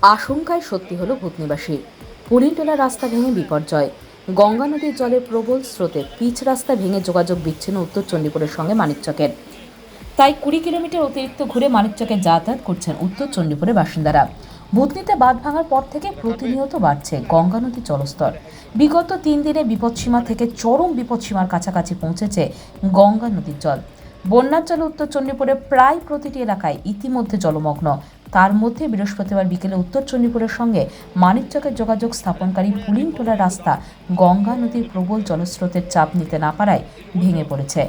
আশঙ্কায় সত্যি হলো ভূতনিবাসী। পুলিনটোলা রাস্তা ভেঙে বিপর্যয়। গঙ্গা নদীর জলে প্রবল স্রোতে পিচ রাস্তা ভেঙে যোগাযোগ বিচ্ছিন্ন উত্তর চণ্ডীপুরের সঙ্গে মানিকচকের। তাই 20 কিলোমিটার অতিরিক্ত ঘুরে মানিকচকে যাতায়াত করছেন উত্তর চণ্ডীপুরের বাসিন্দারা। ভূতনিতে বাঁধ ভাঙার পর থেকে প্রতিনিয়ত বাড়ছে গঙ্গা নদীর জলস্তর। বিগত 3 দিনে বিপদসীমা থেকে চরম বিপদসীমার কাছাকাছি পৌঁছেছে গঙ্গা নদীর জল। বন্যার জলে উত্তর চণ্ডীপুরের প্রায় প্রতিটি এলাকায় ইতিমধ্যে জলমগ্ন। তার মধ্যে বৃহস্পতিবার বিকেলে উত্তর চণ্ডীপুরের সঙ্গে মানিকচকের যোগাযোগ স্থাপনকারী পুলিনটোলা রাস্তা গঙ্গা নদীর প্রবল জলস্রোতের চাপ নিতে না পারায় ভেঙে পড়েছে,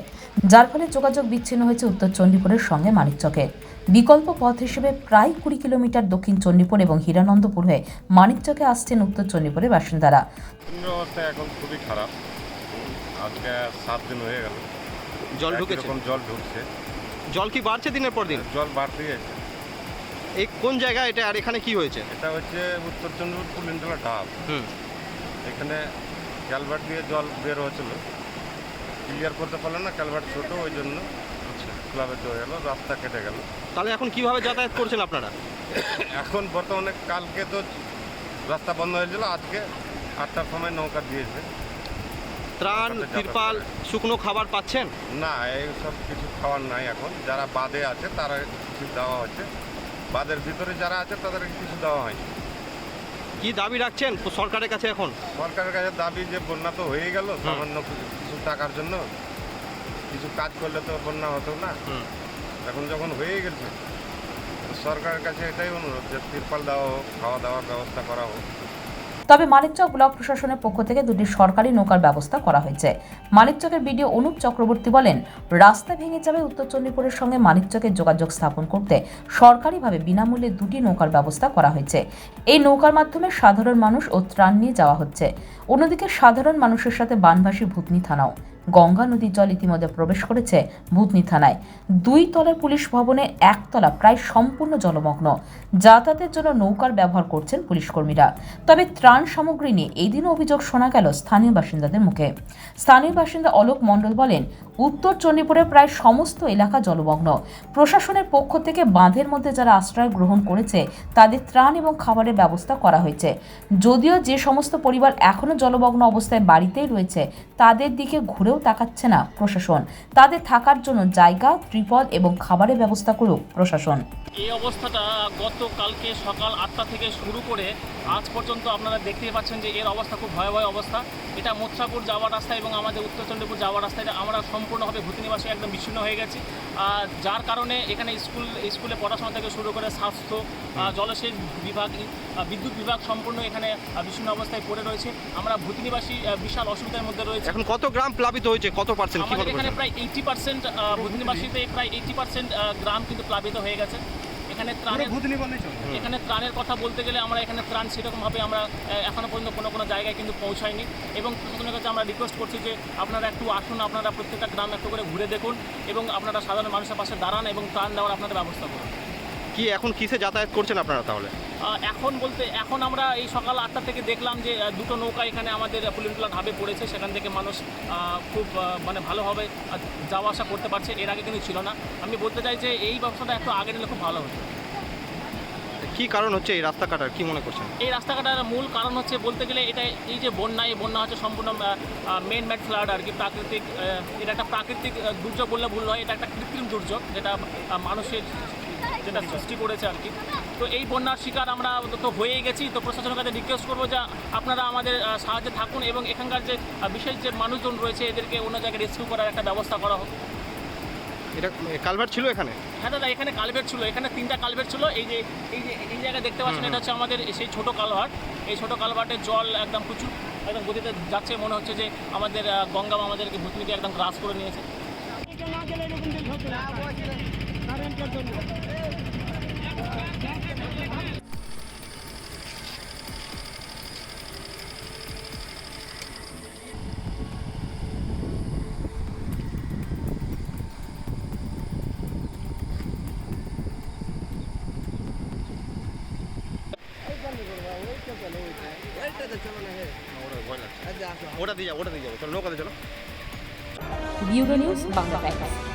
যার ফলে যোগাযোগ বিচ্ছিন্ন হয়েছে উত্তর চণ্ডীপুরের সঙ্গে মানিকচকের। বিকল্প পথ হিসেবে প্রায় 20 কিলোমিটার দক্ষিণ চণ্ডীপুর এবং হীরানন্দপুর হয়ে মানিকচকে আসছেন উত্তর চণ্ডীপুরের বাসিন্দারা। অবস্থা এখন খুবই খারাপ। আজকে 7 দিন হয়ে গেল জল ঢুকেছে, জল ঢুকছে। জল কি বাড়ছে দিনের পর দিন? জল বাড়তে গেছে। এই কোন জায়গা এটা, আর এখানে কি হয়েছে? এটা হচ্ছে উত্তর চণ্ডীপুর পুলিনটোলা ডাব। এখানে ক্যালভার্ট দিয়ে জল বের হচ্ছিল, ক্লিয়ার করতে পারলো না, ক্যালভার্ট ছোটো, ওই জন্য প্লাবিত হয়ে গেল, রাস্তা কেটে গেল। তাহলে এখন কিভাবে যাতায়াত করছেন আপনারা? এখন বর্তমানে কালকে তো রাস্তা বন্ধ হয়েছিল, আজকে 8টার সময় নৌকা দিয়েছে। ত্রাণ, তিরপাল, শুকনো খাবার পাচ্ছেন? না, এইসব কিছু খাওয়ার নাই। এখন যারা বাঁধে আছে তারা কিছু দেওয়া হচ্ছে, বাঁধের ভিতরে যারা আছে তাদের কিছু দেওয়া হয়নি। কি দাবি রাখছেন সরকারের কাছে? এখন সরকারের কাছে দাবি যে বন্যা তো হয়ে গেল, সামান্য কিছু টাকার জন্য কিছু কাজ করলে তো বন্যা হতো না। এখন যখন হয়ে গেছে, সরকারের কাছে এটাই অনুরোধ যে তিরপাল দেওয়া হোক, খাওয়া দাওয়ার ব্যবস্থা করা হোক। তবে মানিকচক ব্লক প্রশাসনের পক্ষ থেকে 2টি সরকারি নৌকার ব্যবস্থা করা হয়েছে। মানিকচকের বিডিও অনুপ চক্রবর্তী বলেন, রাস্তা ভেঙে যাবে উত্তর চণ্ডীপুরের সঙ্গে মানিকচকের যোগাযোগ স্থাপন করতে সরকারিভাবে বিনামূল্যে 2টি নৌকার ব্যবস্থা করা হয়েছে। এই নৌকার মাধ্যমে সাধারণ মানুষ ও ত্রাণ নিয়ে যাওয়া হচ্ছে। অন্যদিকে সাধারণ মানুষের সাথে বানভাসী ভূতনি থানাও। গঙ্গা নদীর জল ইতিমধ্যে প্রবেশ করেছে ভূতনি থানায়। 2 তলার পুলিশ ভবনে 1 তলা প্রায় সম্পূর্ণ জলমগ্ন। যাতায়াতের জন্য নৌকার ব্যবহার করছেন পুলিশ কর্মীরা। তবে ত্রাণ সামগ্রী নিয়ে এই দিন অভিযোগ শোনা গেল স্থানীয় বাসিন্দাদের মুখে। স্থানীয় বাসিন্দা অলোক মণ্ডল বলেন, উত্তর চণ্ডীপুরের প্রায় সমস্ত এলাকা জলমগ্ন। প্রশাসনের পক্ষ থেকে বাঁধের মধ্যে যারা আশ্রয় গ্রহণ করেছে তাদের ত্রাণ এবং খাবারের ব্যবস্থা করা হয়েছে। যদিও যে সমস্ত পরিবার এখনো জলমগ্ন অবস্থায় বাড়িতেই রয়েছে তাদের দিকে ঘুরেও তাকাচ্ছে না প্রশাসন। তাদের থাকার জন্য জায়গা, ত্রিপল এবং খাবারের ব্যবস্থা করুক প্রশাসন। এই অবস্থাটা গতকালকে সকাল 8টা থেকে শুরু করে আজ পর্যন্ত আপনারা দেখতেই পাচ্ছেন যে এর অবস্থা খুব ভয়াবহ অবস্থা। এটা মোত্রাপুর যাওয়ার রাস্তা এবং আমাদের উত্তর চণ্ডীপুর যাওয়ার রাস্তাটা আমরা সম্পূর্ণভাবে ভূতনিবাসী একদম বিচ্ছিন্ন হয়ে গেছি। যার কারণে এখানে স্কুলে পড়াশোনা থেকে শুরু করে স্বাস্থ্য, জলসেচ বিভাগ, বিদ্যুৎ বিভাগ সম্পূর্ণ এখানে বিচ্ছিন্ন অবস্থায় পড়ে রয়েছে। আমরা ভূতনিবাসী বিশাল অসুবিধার মধ্যে রয়েছে। এখন কত গ্রাম প্লাবিত হয়েছে, কত পার্সেন্ট? আমাদের এখানে প্রায় 80% ভূতনিবাসীতে প্রায় 80% গ্রাম কিন্তু প্লাবিত হয়ে গেছে। এখানে ত্রাণের কথা বলতে গেলে আমরা এখানে ত্রাণ সেরকমভাবে আমরা এখনও পর্যন্ত কোনো জায়গায় কিন্তু পৌঁছায়নি। এবং প্রশাসনের কাছে আমরা রিকোয়েস্ট করছি যে আপনারা একটু আসুন, আপনারা প্রত্যেকটা গ্রাম একটু করে ঘুরে দেখুন এবং আপনারা সাধারণ মানুষের পাশে দাঁড়ান এবং ত্রাণ দেওয়ার আপনাদের ব্যবস্থা করুন। কি এখন কিসে যাতায়াত করছেন আপনারা তাহলে? এখন আমরা এই সকাল 8টা থেকে দেখলাম যে 2টো নৌকা এখানে আমাদের পুলিনটোলা ঢাবে পড়েছে। সেখান থেকে মানুষ খুব ভালোভাবে যাওয়া আসা করতে পারছে, এর আগে কিন্তু ছিল না। আমি বলতে চাই যে এই ব্যবস্থাটা একটু আগে নিলে খুব ভালো হতো। কি কারণ হচ্ছে এই রাস্তা কাটার, কি মনে করছেন? এই রাস্তা কাটার মূল কারণ হচ্ছে বলতে গেলে এই যে বন্যা হচ্ছে সম্পূর্ণ মেন ম্যাড ফ্লাড আর কি, প্রাকৃতিক। এটা একটা প্রাকৃতিক দুর্যোগ বললে ভুল নয়, এটা একটা কৃত্রিম দুর্যোগ যেটা মানুষের যেটা সৃষ্টি করেছে আর কি। তো এই বন্যার শিকার আমরা তো হয়েই গেছি। তো প্রশাসনের কাছে রিকোয়েস্ট করবো যে আপনারা আমাদের সাহায্যে থাকুন এবং এখানকার যে বিশেষ যে মানুষজন রয়েছে এদেরকে অন্য জায়গায় রেস্কিউ করার একটা ব্যবস্থা করা হোক। এটা কালভার্ট ছিল এখানে? হ্যাঁ দাদা, এখানে কালভার্ট ছিল, এখানে 3টা কালভার্ট ছিল। এই জায়গায় দেখতে পাচ্ছেন, এটা হচ্ছে আমাদের সেই ছোট কালভার্ট। এই ছোট কালভার্টের জল একদম প্রচুর একদম গতিতে যাচ্ছে, মনে হচ্ছে যে আমাদের গঙ্গা আমাদেরকে ভূতনিকে একদম গ্রাস করে নিয়েছে। ওটা দিয়ে যাবো, চলো নৌকাতে চলো। Bureau news, Bangla Times.